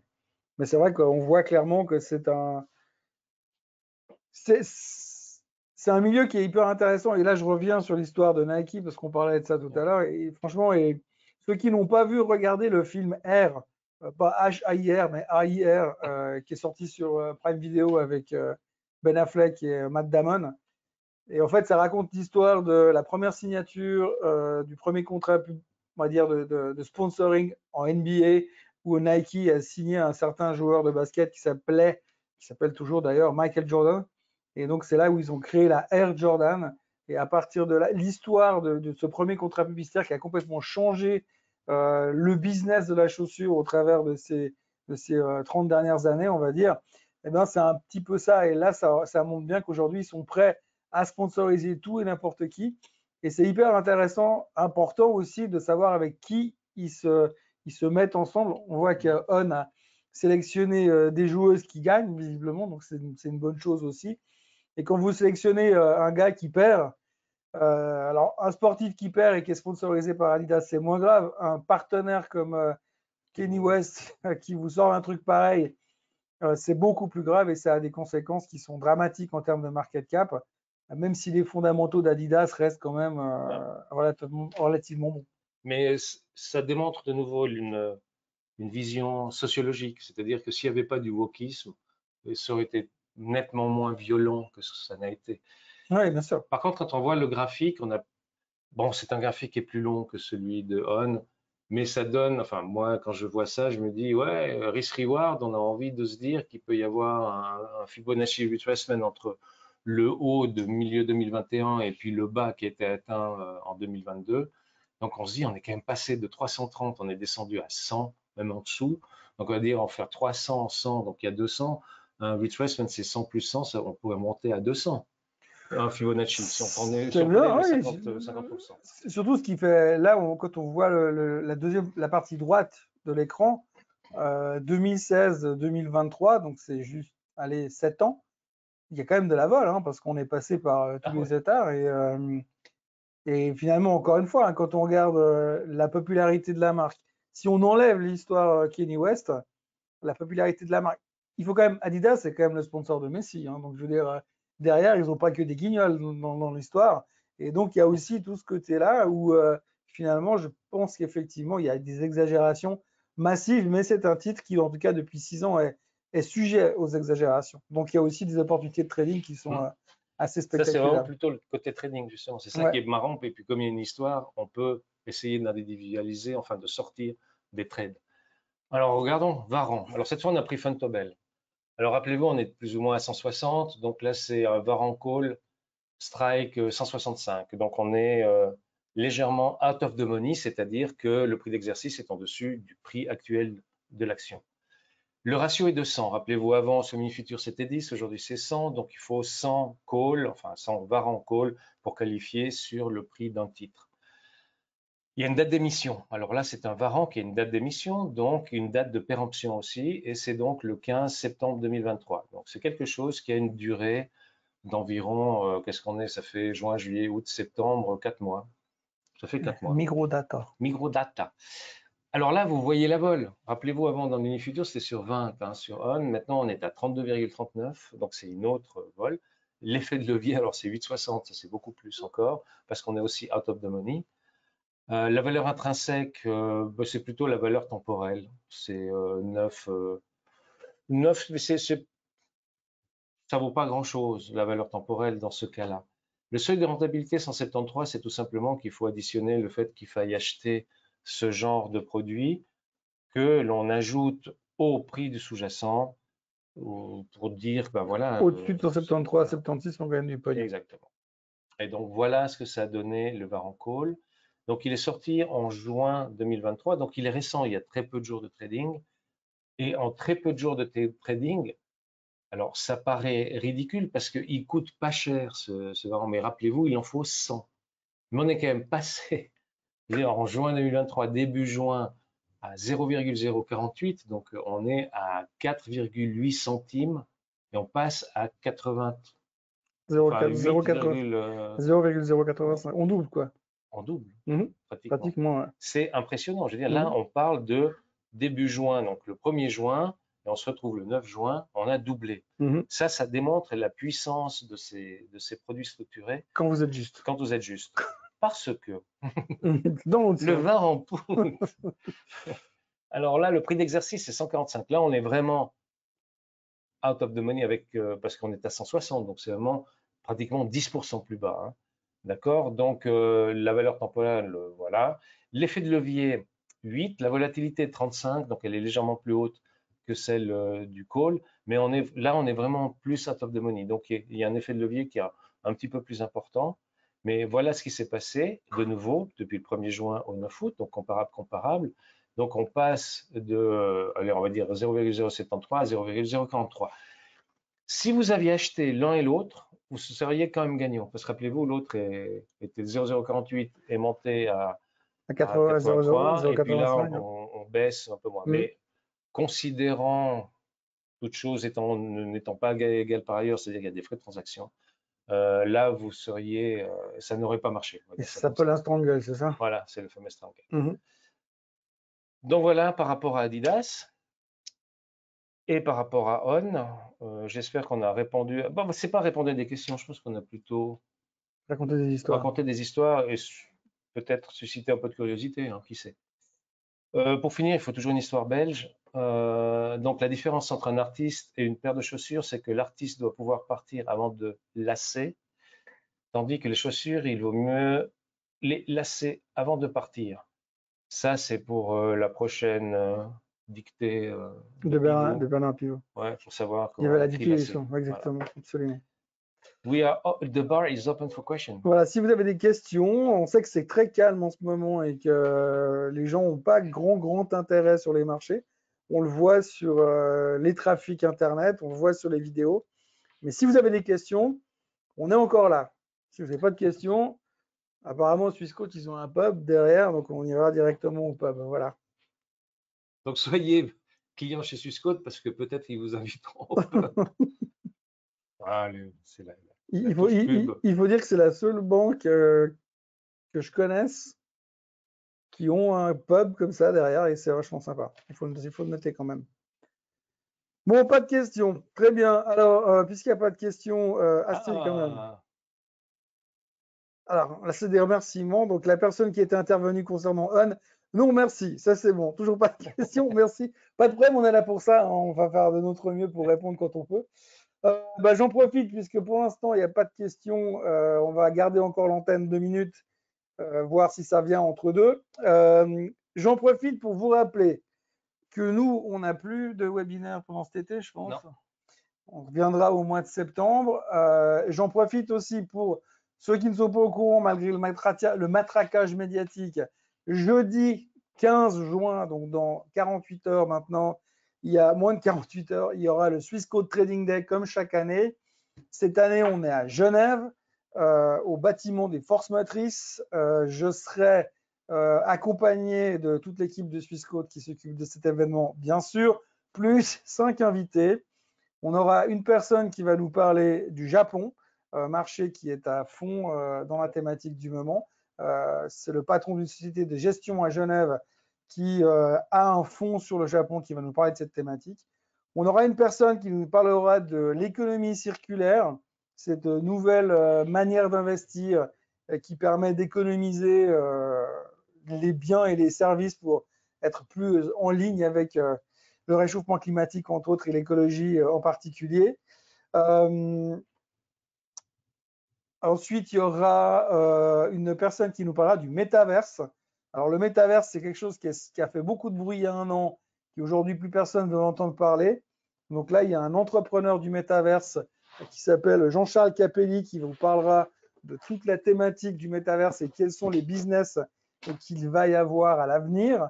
Mais c'est vrai qu'on voit clairement que c'est un milieu qui est hyper intéressant. Et là, je reviens sur l'histoire de Nike parce qu'on parlait de ça tout à l'heure. Et franchement, ceux qui n'ont pas vu, regardez le film R, pas H-A-I-R, mais A-I-R, qui est sorti sur Prime Video avec Ben Affleck et Matt Damon. Et en fait, ça raconte l'histoire de la première signature, du premier contrat, on va dire, de sponsoring en NBA, où Nike a signé un certain joueur de basket qui s'appelle toujours d'ailleurs Michael Jordan. Et donc, c'est là où ils ont créé la Air Jordan. Et à partir de là, l'histoire de ce premier contrat publicitaire qui a complètement changé le business de la chaussure au travers de ces 30 dernières années, on va dire, eh ben, c'est un petit peu ça. Et là, ça montre bien qu'aujourd'hui, ils sont prêts à sponsoriser tout et n'importe qui. Et c'est hyper intéressant, important aussi de savoir avec qui ils se mettent ensemble. On voit qu'On a sélectionné des joueuses qui gagnent, visiblement, donc c'est une bonne chose aussi. Et quand vous sélectionnez un gars qui perd, alors un sportif qui perd et qui est sponsorisé par Adidas, c'est moins grave. Un partenaire comme Kenny West qui vous sort un truc pareil, c'est beaucoup plus grave et ça a des conséquences qui sont dramatiques en termes de market cap, même si les fondamentaux d'Adidas restent quand même relativement bons. Mais ça démontre de nouveau une vision sociologique, c'est-à-dire que s'il n'y avait pas du wokisme, ça aurait été nettement moins violent que ça n'a été. Oui, bien sûr. Par contre, quand on voit le graphique, bon, c'est un graphique qui est plus long que celui de On, mais ça donne, enfin, moi, quand je vois ça, je me dis, ouais, risk-reward, on a envie de se dire qu'il peut y avoir un Fibonacci retracement entre le haut de milieu 2021 et puis le bas qui a été atteint en 2022. Donc, on se dit, on est quand même passé de 330, on est descendu à 100, même en dessous. Donc, on va dire, on va faire 300, 100, donc il y a 200. Un retracement, c'est 100 plus 100, on pourrait monter à 200. Un Fibonacci, si on prenait, C'est bien, le oui. 50%. Surtout ce qui fait là, quand on voit la partie droite de l'écran, 2016-2023, donc c'est juste, allez, 7 ans, il y a quand même de la vol, hein, parce qu'on est passé par tous Ah les ouais. états. Et finalement, encore une fois, hein, quand on regarde la popularité de la marque, si on enlève l'histoire Kanye West, la popularité de la marque, il faut quand même, Adidas, c'est quand même le sponsor de Messi. Hein, donc, je veux dire, derrière, ils n'ont pas que des guignols dans l'histoire. Et donc, il y a aussi tout ce côté-là où finalement, je pense qu'effectivement, il y a des exagérations massives, mais c'est un titre qui, en tout cas, depuis 6 ans, est sujet aux exagérations. Donc, il y a aussi des opportunités de trading qui sont assez Ça, c'est vraiment spectaculaires. plutôt le côté trading, justement. C'est ça qui Ouais. est marrant. Et puis, comme il y a une histoire, on peut essayer d'individualiser, enfin, de sortir des trades. Alors, regardons Varan. Alors, cette fois, on a pris Funtobel. Alors, rappelez-vous, on est plus ou moins à 160. Donc là, c'est un Varan Call Strike 165. Donc, on est légèrement out of the money, c'est-à-dire que le prix d'exercice est en dessus du prix actuel de l'action. Le ratio est de 100. Rappelez-vous, avant, ce mini-futur, c'était 10. Aujourd'hui, c'est 100. Donc, il faut 100 calls, enfin 100 Varan call pour qualifier sur le prix d'un titre. Il y a une date d'émission. Alors là, c'est un Varan qui a une date d'émission, donc une date de péremption aussi, et c'est donc le 15 septembre 2023. Donc, c'est quelque chose qui a une durée d'environ, qu'est-ce qu'on est? Ça fait juin, juillet, août, septembre, 4 mois. Ça fait 4 mois. Microdata. Microdata. Alors là, vous voyez la vol. Rappelez-vous, avant, dans l'Uni Future, c'était sur 20, hein, sur On. Maintenant, on est à 32,39, donc c'est une autre vol. L'effet de levier, alors c'est 8,60, ça c'est beaucoup plus encore, parce qu'on est aussi out of the money. La valeur intrinsèque, c'est plutôt la valeur temporelle. C'est 9, 9, mais ça vaut pas grand-chose, la valeur temporelle, dans ce cas-là. Le seuil de rentabilité 173, c'est tout simplement qu'il faut additionner le fait qu'il faille acheter ce genre de produit que l'on ajoute au prix du sous-jacent pour dire, ben voilà. Au-dessus de 173, 76, on gagne du pognon. Exactement. Et donc voilà ce que ça a donné le Varan Call. Donc il est sorti en juin 2023, donc il est récent, il y a très peu de jours de trading. Et en très peu de jours de trading, alors ça paraît ridicule parce qu'il coûte pas cher ce Varan, mais rappelez-vous, il en faut 100. Mais on est quand même passé, en juin 2023, début juin, à 0,048, donc on est à 4,8 centimes et on passe à 80, enfin 8, 0,085. On double, quoi. en double, Mhm. pratiquement. Pratiquement, ouais. C'est impressionnant. Je veux dire, là, on parle de début juin, donc le 1er juin, et on se retrouve le 9 juin, on a doublé. Mhm. Ça démontre la puissance de ces produits structurés Quand vous êtes juste. quand vous êtes juste. Parce que Dans l'autre le sens. vin en poudre. Alors là, le prix d'exercice, c'est 145. Là, on est vraiment out of the money parce qu'on est à 160. Donc, c'est vraiment pratiquement 10% plus bas, hein. D'accord? Donc, la valeur temporelle, voilà. L'effet de levier, 8. La volatilité, 35. Donc, elle est légèrement plus haute que celle du call. Mais là, on est vraiment plus out of the money. Donc, il y a un effet de levier qui est un petit peu plus important. Mais voilà ce qui s'est passé de nouveau depuis le 1er juin au 9 août, donc comparable. Donc on passe de, allez, on va dire 0,073 à 0,043. Si vous aviez acheté l'un et l'autre, vous seriez quand même gagnant. Parce que rappelez-vous, l'autre était 0,048 et monté à 83, et puis là, 0,85. on baisse un peu moins. Mm. Mais considérant toutes choses n'étant pas égales par ailleurs, c'est-à-dire qu'il y a des frais de transaction, là, vous seriez, ça n'aurait pas marché. Et ça s'appelle un strangle, c'est ça? Voilà, c'est le fameux strangle. Mm-hmm. Donc voilà, par rapport à Adidas et par rapport à On, j'espère qu'on a répondu. Bon, c'est pas répondu à des questions, je pense qu'on a plutôt Raconter des histoires. raconté des histoires et peut-être susciter un peu de curiosité, hein, qui sait. Pour finir, il faut toujours une histoire belge. Donc la différence entre un artiste et une paire de chaussures, c'est que l'artiste doit pouvoir partir avant de lasser, tandis que les chaussures, il vaut mieux les lasser avant de partir. Ça, c'est pour la prochaine dictée de Pivot. De Bernard Pivot. Ouais, pour savoir Il y comment avait la écrire lasser. dictation, exactement, voilà. Absolument. The bar is open for questions. Voilà, si vous avez des questions, on sait que c'est très calme en ce moment et que les gens n'ont pas grand intérêt sur les marchés. On le voit sur les trafics Internet, on le voit sur les vidéos. Mais si vous avez des questions, on est encore là. Si vous n'avez pas de questions, apparemment, Swissquote, ils ont un pub derrière, donc on ira directement au pub. Voilà. Donc soyez client chez Swissquote parce que peut-être ils vous inviteront au pub. C'est la Il touche pub. faut dire que c'est la seule banque que je connaisse qui ont un pub comme ça derrière et c'est vachement sympa. Il faut le noter quand même. Bon, pas de questions. Très bien. Alors, puisqu'il n'y a pas de questions, Astrid, quand même. Alors, là, c'est des remerciements. Donc, la personne qui était intervenue concernant On, non, merci. Ça, c'est bon. Toujours pas de questions. Merci. Pas de problème, on est là pour ça. On va faire de notre mieux pour répondre quand on peut. J'en profite puisque pour l'instant, il n'y a pas de questions. On va garder encore l'antenne 2 minutes, voir si ça vient entre deux. J'en profite pour vous rappeler que nous, on n'a plus de webinaire pendant cet été, je pense. Non. On reviendra au mois de septembre. J'en profite aussi pour ceux qui ne sont pas au courant, malgré le matraquage médiatique. Jeudi 15 juin, donc dans 48 heures maintenant, il y a moins de 48 heures, il y aura le Swissquote Trading Day comme chaque année. Cette année, on est à Genève, au bâtiment des forces motrices. Je serai accompagné de toute l'équipe de Swissquote qui s'occupe de cet événement, bien sûr, plus 5 invités. On aura une personne qui va nous parler du Japon, marché qui est à fond dans la thématique du moment. C'est le patron d'une société de gestion à Genève qui a un fonds sur le Japon qui va nous parler de cette thématique. On aura une personne qui nous parlera de l'économie circulaire, cette nouvelle manière d'investir qui permet d'économiser les biens et les services pour être plus en ligne avec le réchauffement climatique, entre autres, et l'écologie en particulier. Ensuite, il y aura une personne qui nous parlera du métaverse. Alors, le métaverse, c'est quelque chose qui a fait beaucoup de bruit il y a un an, qui aujourd'hui plus personne ne veut entendre parler. Donc là, il y a un entrepreneur du métaverse qui s'appelle Jean-Charles Capelli qui vous parlera de toute la thématique du métaverse et quels sont les business qu'il va y avoir à l'avenir.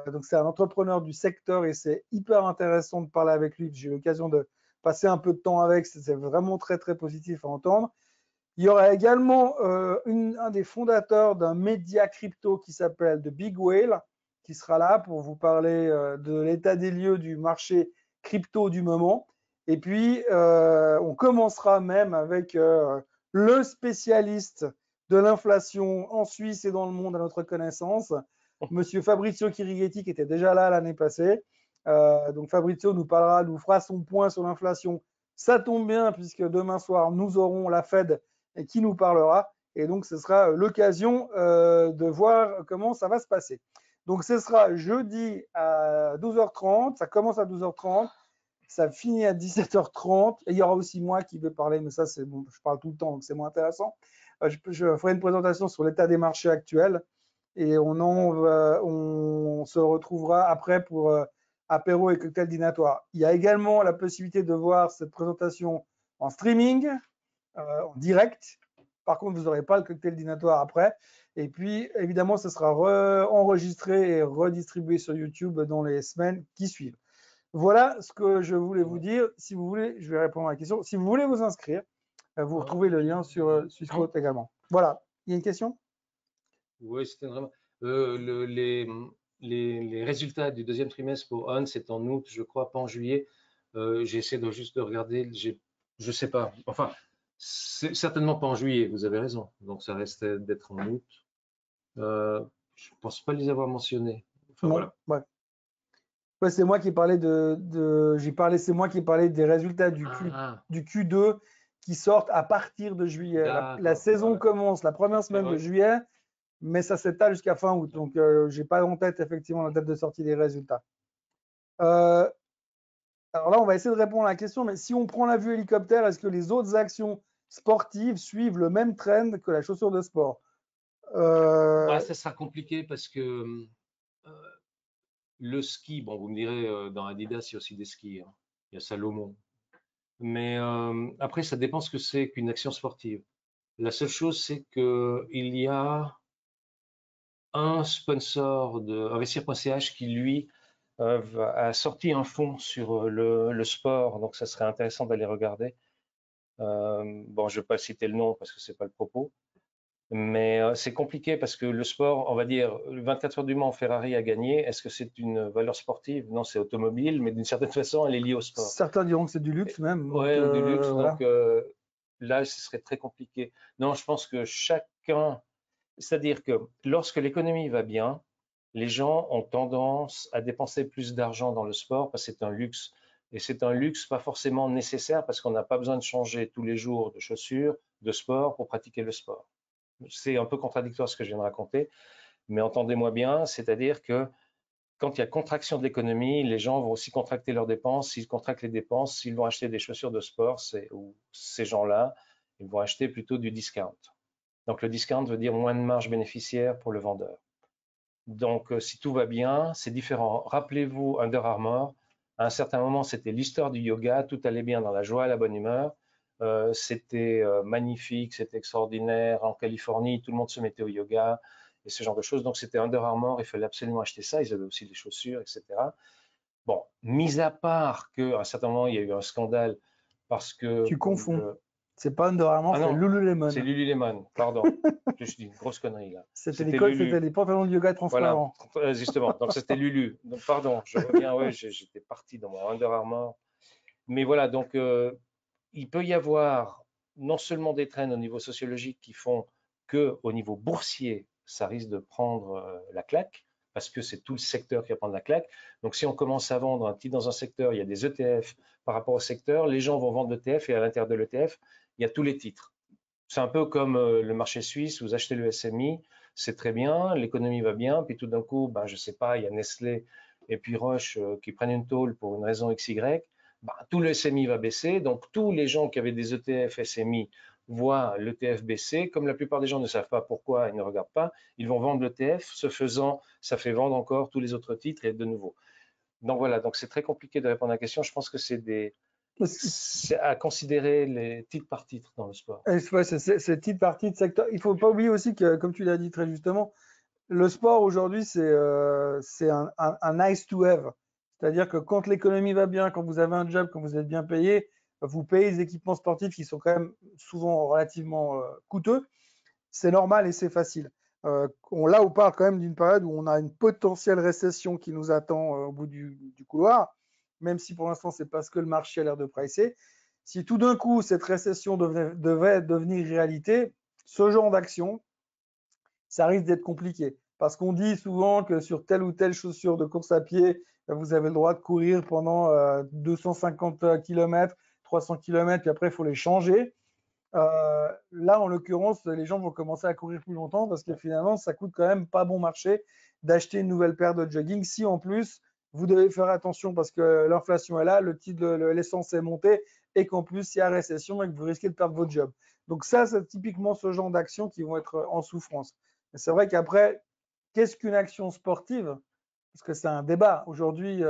Donc, c'est un entrepreneur du secteur et c'est hyper intéressant de parler avec lui. J'ai eu l'occasion de passer un peu de temps avec. C'est vraiment très, très positif à entendre. Il y aura également un des fondateurs d'un média crypto qui s'appelle The Big Whale, qui sera là pour vous parler de l'état des lieux du marché crypto du moment. Et puis, on commencera même avec le spécialiste de l'inflation en Suisse et dans le monde à notre connaissance, Monsieur Fabrizio Chirighetti, qui était déjà là l'année passée. Donc Fabrizio nous fera son point sur l'inflation. Ça tombe bien puisque demain soir, nous aurons la Fed qui nous parlera. Et donc, ce sera l'occasion de voir comment ça va se passer. Donc, ce sera jeudi à 12h30. Ça commence à 12h30. Ça finit à 17h30. Et il y aura aussi moi qui vais parler, mais ça, c'est bon, je parle tout le temps, donc c'est moins intéressant. Je ferai une présentation sur l'état des marchés actuels. Et on se retrouvera après pour apéro et cocktail dînatoire. Il y a également la possibilité de voir cette présentation en streaming, en direct, Par contre, vous n'aurez pas le cocktail dînatoire après. Et puis, évidemment, ce sera enregistré et redistribué sur YouTube dans les semaines qui suivent. Voilà ce que je voulais vous dire. Si vous voulez, je vais répondre à la question. Si vous voulez vous inscrire, vous retrouvez le lien sur Swissquote également. Voilà. Il y a une question? Oui, c'était vraiment. Les résultats du deuxième trimestre pour On, c'est en août, je crois, pas en juillet. J'ai essayé juste de regarder. Je sais pas. Enfin, c'est certainement pas en juillet. Vous avez raison. Donc, ça restait d'être en août. Je pense pas les avoir mentionnés. Enfin, Non. voilà. Ouais. Ouais, c'est moi qui parlais c'est moi qui parlais des résultats du Q2 qui sortent à partir de juillet. La saison commence la première semaine de juillet, mais ça s'étale jusqu'à fin août. Donc, j'ai pas en tête effectivement la date de sortie des résultats. Alors là, on va essayer de répondre à la question, mais si on prend la vue hélicoptère, est-ce que les autres actions sportives suivent le même trend que la chaussure de sport? Ça sera compliqué parce que le ski, bon, vous me direz, dans Adidas, il y a aussi des skis, hein. Il y a Salomon. Mais après, ça dépend ce que c'est qu'une action sportive. La seule chose, c'est qu'il y a un sponsor de investir.ch qui, lui, a sorti un fonds sur le sport, donc ça serait intéressant d'aller regarder. Bon, je ne vais pas citer le nom parce que ce n'est pas le propos, mais c'est compliqué parce que le sport, on va dire, le 24 heures du Mans, Ferrari a gagné. Est-ce que c'est une valeur sportive? Non, c'est automobile, mais d'une certaine façon, elle est liée au sport. Certains diront que c'est du luxe même. Ouais, ou du luxe, voilà. donc là, ce serait très compliqué. Non, je pense que chacun, c'est-à-dire que lorsque l'économie va bien, les gens ont tendance à dépenser plus d'argent dans le sport parce que c'est un luxe. Et c'est un luxe pas forcément nécessaire parce qu'on n'a pas besoin de changer tous les jours de chaussures, de sport pour pratiquer le sport. C'est un peu contradictoire ce que je viens de raconter, mais entendez-moi bien, c'est-à-dire que quand il y a contraction de l'économie, les gens vont aussi contracter leurs dépenses. S'ils contractent les dépenses, s'ils vont acheter des chaussures de sport, ou ces gens-là, ils vont acheter plutôt du discount. Donc le discount veut dire moins de marge bénéficiaire pour le vendeur. Donc si tout va bien, c'est différent. Rappelez-vous Under Armour, à un certain moment, c'était l'histoire du yoga, tout allait bien dans la joie et la bonne humeur. C'était magnifique, c'était extraordinaire. En Californie, tout le monde se mettait au yoga et ce genre de choses. Donc c'était Under Armour, il fallait absolument acheter ça. Ils avaient aussi des chaussures, etc. Bon, mis à part qu'à un certain moment, il y a eu un scandale parce que... Tu confonds. C'est pas Under Armour, c'est Lululemon. C'est Lululemon, pardon. Je dis une grosse connerie là. C'était les pantalons de yoga transparents. Voilà, justement. Donc c'était Lulu. Donc pardon, je reviens, ouais, j'étais parti dans mon Under Armour. Mais voilà, donc il peut y avoir non seulement des trends au niveau sociologique qui font que au niveau boursier, ça risque de prendre la claque, parce que c'est tout le secteur qui va prendre la claque. Donc si on commence à vendre un titre dans un secteur, il y a des ETF par rapport au secteur, les gens vont vendre l'ETF et à l'intérieur de l'ETF, il y a tous les titres. C'est un peu comme le marché suisse, vous achetez le SMI, c'est très bien, l'économie va bien, puis tout d'un coup, ben, je ne sais pas, il y a Nestlé et puis Roche qui prennent une tôle pour une raison XY, ben, tout le SMI va baisser, donc tous les gens qui avaient des ETF SMI voient l'ETF baisser, comme la plupart des gens ne savent pas pourquoi, ils ne regardent pas, ils vont vendre l'ETF, ce faisant, ça fait vendre encore tous les autres titres et de nouveau. Donc voilà, donc c'est très compliqué de répondre à la question, je pense que c'est à considérer les titre par titre dans le sport. Ouais, c'est titre par titre, secteur. Il ne faut pas oublier aussi que, comme tu l'as dit très justement, le sport aujourd'hui, c'est un nice to have. C'est-à-dire que quand l'économie va bien, quand vous avez un job, quand vous êtes bien payé, vous payez des équipements sportifs qui sont quand même souvent relativement coûteux. C'est normal et c'est facile. Là, on parle quand même d'une période où on a une potentielle récession qui nous attend au bout du couloir, même si pour l'instant, c'est parce que le marché a l'air de pricer. Si tout d'un coup, cette récession devait devenir réalité, ce genre d'action, ça risque d'être compliqué. Parce qu'on dit souvent que sur telle ou telle chaussure de course à pied, vous avez le droit de courir pendant 250 km, 300 km, puis après, il faut les changer. Là, en l'occurrence, les gens vont commencer à courir plus longtemps parce que finalement, ça coûte quand même pas bon marché d'acheter une nouvelle paire de jogging. Si en plus, vous devez faire attention parce que l'inflation est là, l'essence est montée et qu'en plus, il y a récession et que vous risquez de perdre votre job. Donc ça, c'est typiquement ce genre d'actions qui vont être en souffrance. C'est vrai qu'après, qu'est-ce qu'une action sportive? Parce que c'est un débat. Aujourd'hui,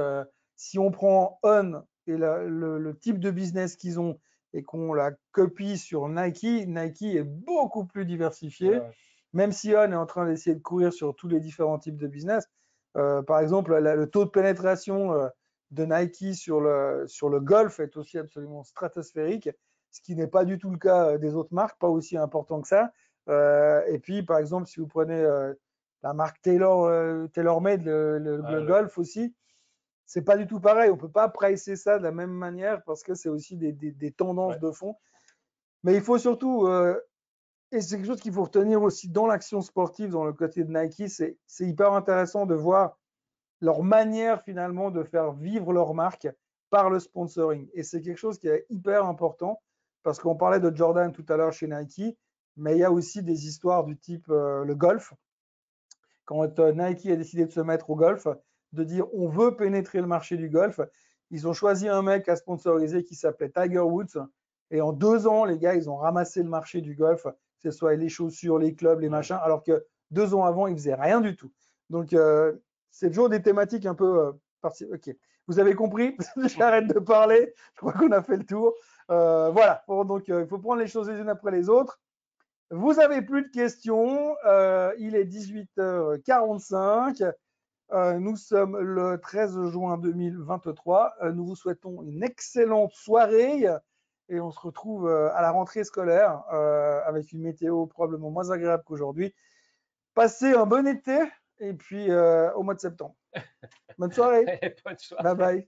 si on prend On et le type de business qu'ils ont, et qu'on la copie sur Nike, Nike est beaucoup plus diversifié. Ouais. Même si On est en train d'essayer de courir sur tous les différents types de business. Par exemple, le taux de pénétration de Nike sur le golf est aussi absolument stratosphérique, ce qui n'est pas du tout le cas des autres marques, pas aussi important que ça. Et puis, par exemple, si vous prenez la marque TaylorMade, le golf aussi, c'est pas du tout pareil. On peut pas pricer ça de la même manière parce que c'est aussi des tendances de fond. Mais il faut surtout, et c'est quelque chose qu'il faut retenir aussi dans l'action sportive, dans le côté de Nike, c'est hyper intéressant de voir leur manière finalement de faire vivre leur marque par le sponsoring. Et c'est quelque chose qui est hyper important parce qu'on parlait de Jordan tout à l'heure chez Nike, mais il y a aussi des histoires du type le golf. Quand Nike a décidé de se mettre au golf, de dire on veut pénétrer le marché du golf, ils ont choisi un mec à sponsoriser qui s'appelait Tiger Woods. Et en 2 ans, les gars, ils ont ramassé le marché du golf, que ce soit les chaussures, les clubs, les machins, alors que 2 ans avant, ils faisaient rien du tout. Donc, c'est toujours des thématiques un peu Ok, vous avez compris. J'arrête de parler. Je crois qu'on a fait le tour. Voilà. Bon, donc, il faut prendre les choses les unes après les autres. Vous avez plus de questions. Il est 18h45. Nous sommes le 13 juin 2023. Nous vous souhaitons une excellente soirée et on se retrouve à la rentrée scolaire avec une météo probablement moins agréable qu'aujourd'hui. Passez un bon été et puis au mois de septembre. Bonne soirée. Bonne soirée. Bye bye.